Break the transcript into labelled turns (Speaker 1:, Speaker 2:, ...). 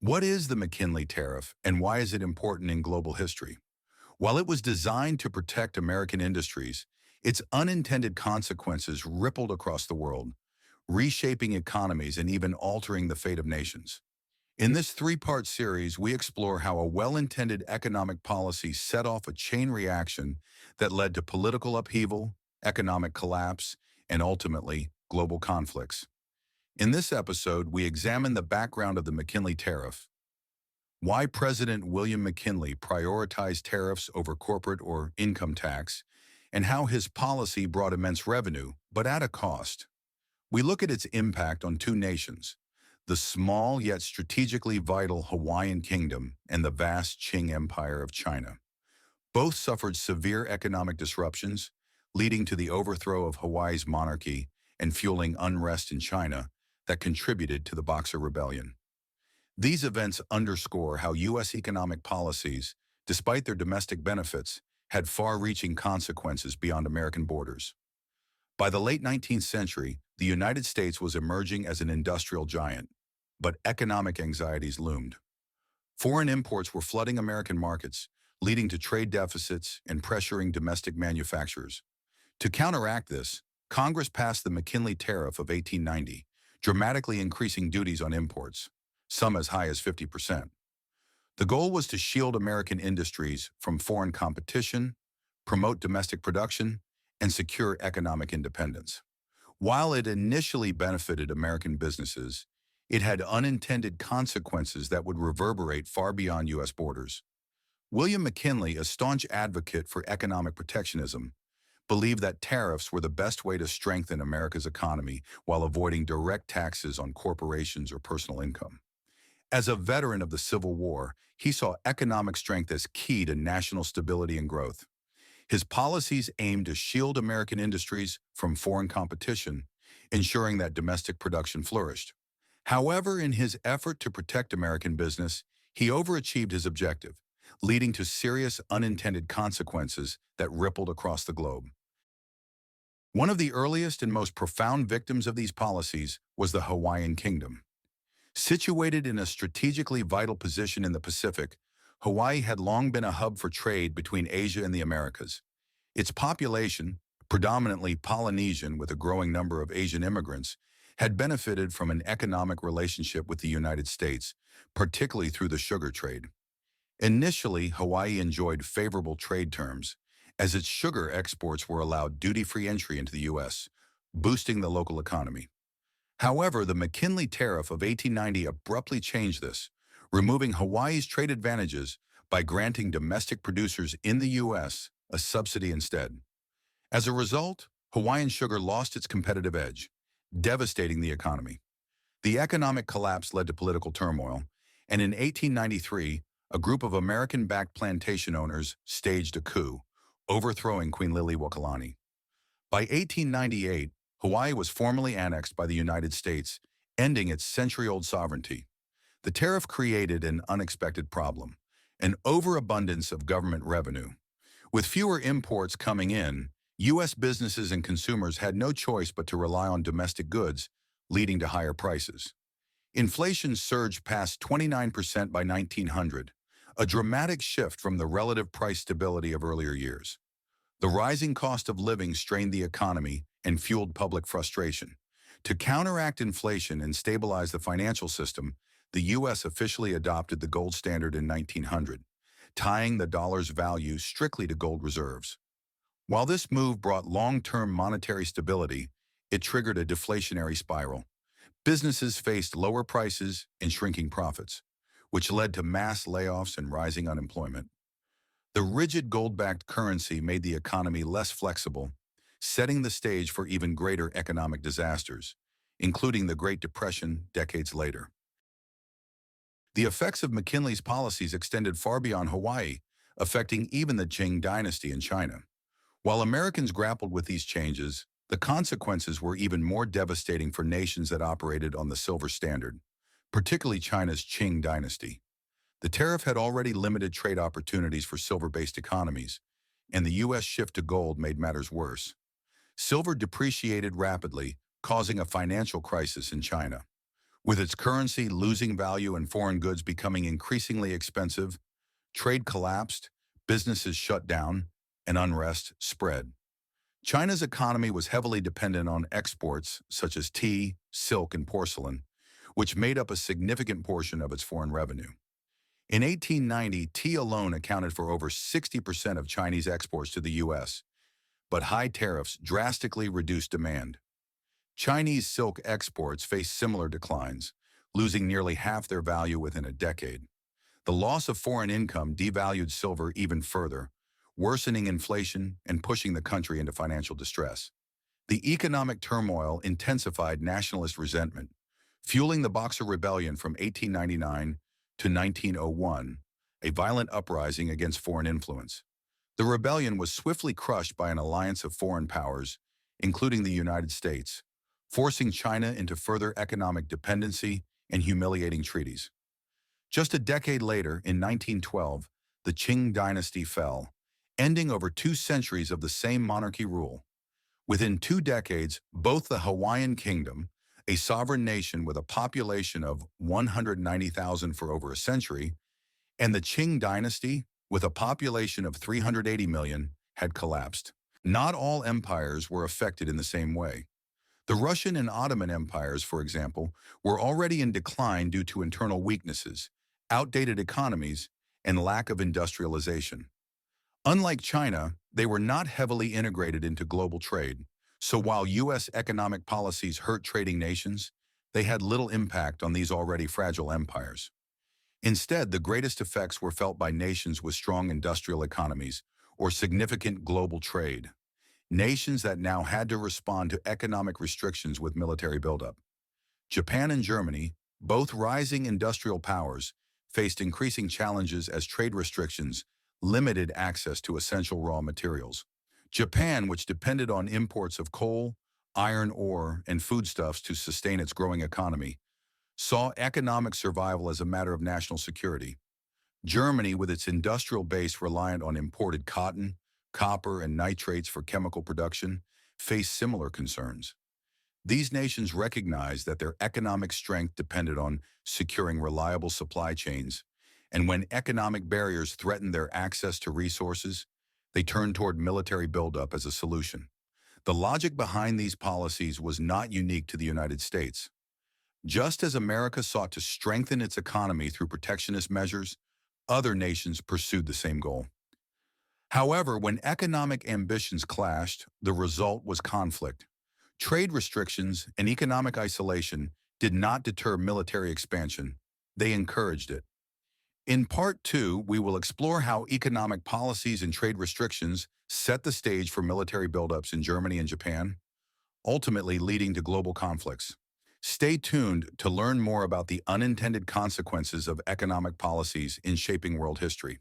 Speaker 1: What is the McKinley Tariff and why is it important in global history? While it was designed to protect American industries, its unintended consequences rippled across the world, reshaping economies and even altering the fate of nations. In this three-part series, we explore how a well-intended economic policy set off a chain reaction that led to political upheaval, economic collapse, and ultimately, global conflicts. In this episode, we examine the background of the McKinley Tariff, why President William McKinley prioritized tariffs over corporate or income tax, and how his policy brought immense revenue, but at a cost. We look at its impact on two nations, the small yet strategically vital Hawaiian Kingdom and the vast Qing Empire of China. Both suffered severe economic disruptions, leading to the overthrow of Hawaii's monarchy and fueling unrest in China that contributed to the Boxer Rebellion. These events underscore how U.S. economic policies, despite their domestic benefits, had far-reaching consequences beyond American borders. By the late 19th century, the United States was emerging as an industrial giant, but economic anxieties loomed. Foreign imports were flooding American markets, leading to trade deficits and pressuring domestic manufacturers. To counteract this, Congress passed the McKinley Tariff of 1890, dramatically increasing duties on imports, some as high as 50%. The goal was to shield American industries from foreign competition, promote domestic production, and secure economic independence. While it initially benefited American businesses, it had unintended consequences that would reverberate far beyond U.S. borders. William McKinley, a staunch advocate for economic protectionism, believed that tariffs were the best way to strengthen America's economy while avoiding direct taxes on corporations or personal income. As a veteran of the Civil War, he saw economic strength as key to national stability and growth. His policies aimed to shield American industries from foreign competition, ensuring that domestic production flourished. However, in his effort to protect American business, he overachieved his objective, leading to serious unintended consequences that rippled across the globe. One of the earliest and most profound victims of these policies was the Hawaiian Kingdom. Situated in a strategically vital position in the Pacific, Hawaii had long been a hub for trade between Asia and the Americas. Its population, predominantly Polynesian with a growing number of Asian immigrants, had benefited from an economic relationship with the United States, particularly through the sugar trade. Initially, Hawaii enjoyed favorable trade terms, as its sugar exports were allowed duty-free entry into the U.S., boosting the local economy. However, the McKinley Tariff of 1890 abruptly changed this, removing Hawaii's trade advantages by granting domestic producers in the U.S. a subsidy instead. As a result, Hawaiian sugar lost its competitive edge, devastating the economy. The economic collapse led to political turmoil, and in 1893, a group of American-backed plantation owners staged a coup, overthrowing Queen Liliuokalani. By 1898, Hawaii was formally annexed by the United States, ending its century-old sovereignty. The tariff created an unexpected problem, an overabundance of government revenue. With fewer imports coming in, U.S. businesses and consumers had no choice but to rely on domestic goods, leading to higher prices. Inflation surged past 29% by 1900, a dramatic shift from the relative price stability of earlier years. The rising cost of living strained the economy and fueled public frustration. To counteract inflation and stabilize the financial system, the U.S. officially adopted the gold standard in 1900, tying the dollar's value strictly to gold reserves. While this move brought long-term monetary stability, it triggered a deflationary spiral. Businesses faced lower prices and shrinking profits, which led to mass layoffs and rising unemployment. The rigid gold-backed currency made the economy less flexible, setting the stage for even greater economic disasters, including the Great Depression decades later. The effects of McKinley's policies extended far beyond Hawaii, affecting even the Qing dynasty in China. While Americans grappled with these changes, the consequences were even more devastating for nations that operated on the silver standard, particularly China's Qing dynasty. The tariff had already limited trade opportunities for silver-based economies, and the U.S. shift to gold made matters worse. Silver depreciated rapidly, causing a financial crisis in China. With its currency losing value and foreign goods becoming increasingly expensive, trade collapsed, businesses shut down, and unrest spread. China's economy was heavily dependent on exports such as tea, silk, and porcelain, which made up a significant portion of its foreign revenue. In 1890, tea alone accounted for over 60% of Chinese exports to the U.S., but high tariffs drastically reduced demand. Chinese silk exports faced similar declines, losing nearly half their value within a decade. The loss of foreign income devalued silver even further, worsening inflation and pushing the country into financial distress. The economic turmoil intensified nationalist resentment, fueling the Boxer Rebellion from 1899 to 1901, a violent uprising against foreign influence. The rebellion was swiftly crushed by an alliance of foreign powers, including the United States, forcing China into further economic dependency and humiliating treaties. Just a decade later, in 1912, the Qing dynasty fell, ending over 2 centuries of the same monarchy rule. Within 2 decades, both the Hawaiian Kingdom, a sovereign nation with a population of 190,000 for over a century, and the Qing dynasty, with a population of 380 million, had collapsed. Not all empires were affected in the same way. The Russian and Ottoman empires, for example, were already in decline due to internal weaknesses, outdated economies, and lack of industrialization. Unlike China, they were not heavily integrated into global trade, so while U.S. economic policies hurt trading nations, they had little impact on these already fragile empires. Instead, the greatest effects were felt by nations with strong industrial economies or significant global trade, nations that now had to respond to economic restrictions with military buildup. Japan and Germany, both rising industrial powers, faced increasing challenges as trade restrictions limited access to essential raw materials. Japan, which depended on imports of coal, iron ore, and foodstuffs to sustain its growing economy, saw economic survival as a matter of national security. Germany, with its industrial base reliant on imported cotton, copper, and nitrates for chemical production, faced similar concerns. These nations recognized that their economic strength depended on securing reliable supply chains, and when economic barriers threatened their access to resources, they turned toward military buildup as a solution. The logic behind these policies was not unique to the United States. Just as America sought to strengthen its economy through protectionist measures, other nations pursued the same goal. However, when economic ambitions clashed, the result was conflict. Trade restrictions and economic isolation did not deter military expansion, they encouraged it. In Part 2, we will explore how economic policies and trade restrictions set the stage for military buildups in Germany and Japan, ultimately leading to global conflicts. Stay tuned to learn more about the unintended consequences of economic policies in shaping world history.